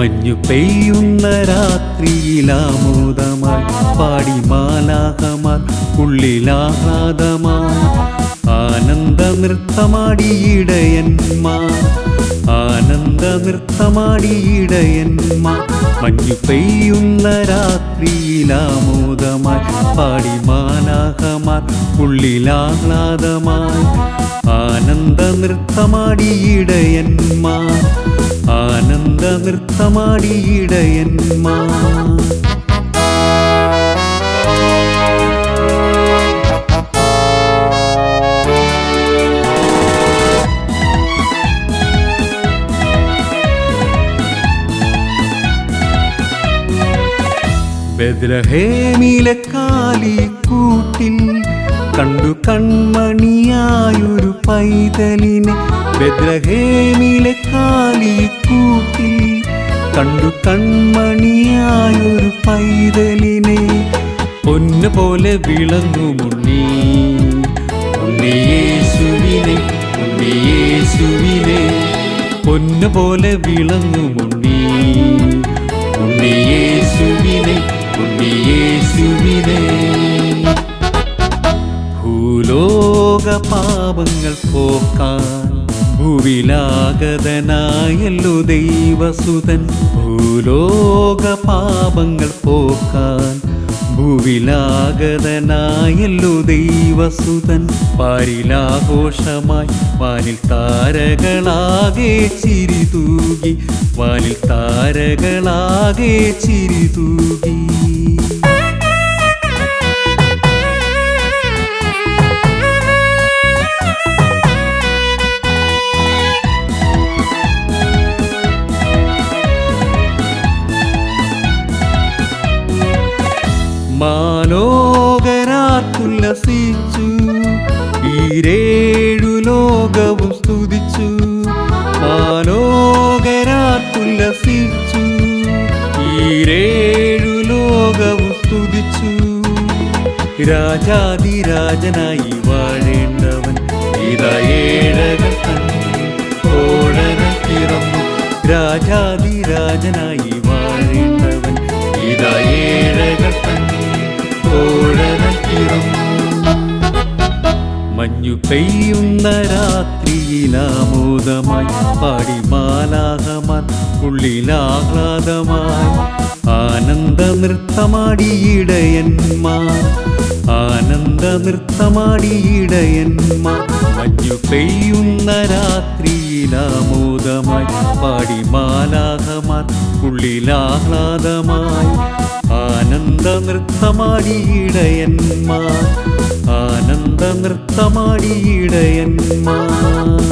മഞ്ഞു പെയ്യുന്ന രാത്രിയിലാമോദമായി പാടി മാലാഖമാർ ഉള്ളിലാഹ്ലാദമായി ആനന്ദ നൃത്തമാടിയിടയന്മാർ ആനന്ദ നൃത്തമാടിയിടയന്മാർ മഞ്ഞു പെയ്യുന്ന രാത്രിയിലാമോദമായി പാടി മാലാഖമാർ ഉള്ളിലാഹ്ലാദമായി ആനന്ദ നൃത്തമാടിയിടയന്മാർ ആനന്ദ നൃത്തമാടിയിടയന്മാർ ബെത്ലഹേമിലെ കാലിക്കൂട്ടിൽ കണ്ടു കൺമണിയായൊരു പൈതലിനെ ബെത്ലഹേമിലെ കാലിക്കൂട്ടിൽ കണ്ടു കൺമണിയായൊരു പൈതലിനെ പൊന്നു പോലെ വിളങ്ങുമുണ്ണി ഉണ്ണിയേശുവിനെ ഉണ്ണിയേശുവിനെ പൊന്നു പോലെ വിളങ്ങുമുണ്ണി ഉണ്ണിയേശുവിനെ ഉണ്ണിയേശുവിനെ ഭൂലോക പാപങ്ങൾ പോക്കാൻ ഭൂവിലാഗതനായല്ലോ ദൈവസുതൻ ഭൂലോക പാപങ്ങൾ പോക്കാൻ ഭൂവിലാഗതനായല്ലോ ദൈവസുതൻ പാരിലാഘോഷമായി വാനിൽ താരകളാകെ ചിരിതൂകി വാനിൽ താരകളാകെ ചിരിതൂകി മാലോകരാത്തുല്ലസിച്ചു ഈരേഴു ലോകവും സ്തുതിച്ചു മാലോകരാത്തുല്ലസിച്ചു ഈരേഴു ലോകവും സ്തുതിച്ചു രാജാതിരാജനായി വാഴേണ്ടവൻ ഇതാ ഏഴകൾ ഓടനം പിറന്നു രാജാതിരാജനായി വാഴേണ്ടവൻ ഇതാ ഏഴകൾ ഓടനം പിറന്നു മഞ്ഞു പെയ്യുന്ന രാത്രിയിലാമോദമായി പാടി മാലാഖമാർ ഉള്ളിലാഹ്ലാദമായി ആനന്ദ നൃത്തമാടിയിടയന്മാർ ആനന്ദ നൃത്തമാടിയിടയന്മാർ മഞ്ഞു പെയ്യുന്ന രാത്രിയിലാമോദമായി പാടി മാലാഖമാർ ഉള്ളിലാഹ്ലാദമായി ആനന്ദ നൃത്തമാടിയിടയന്മാർ ആനന്ദ നൃത്തമാടിയിടയന്മാർ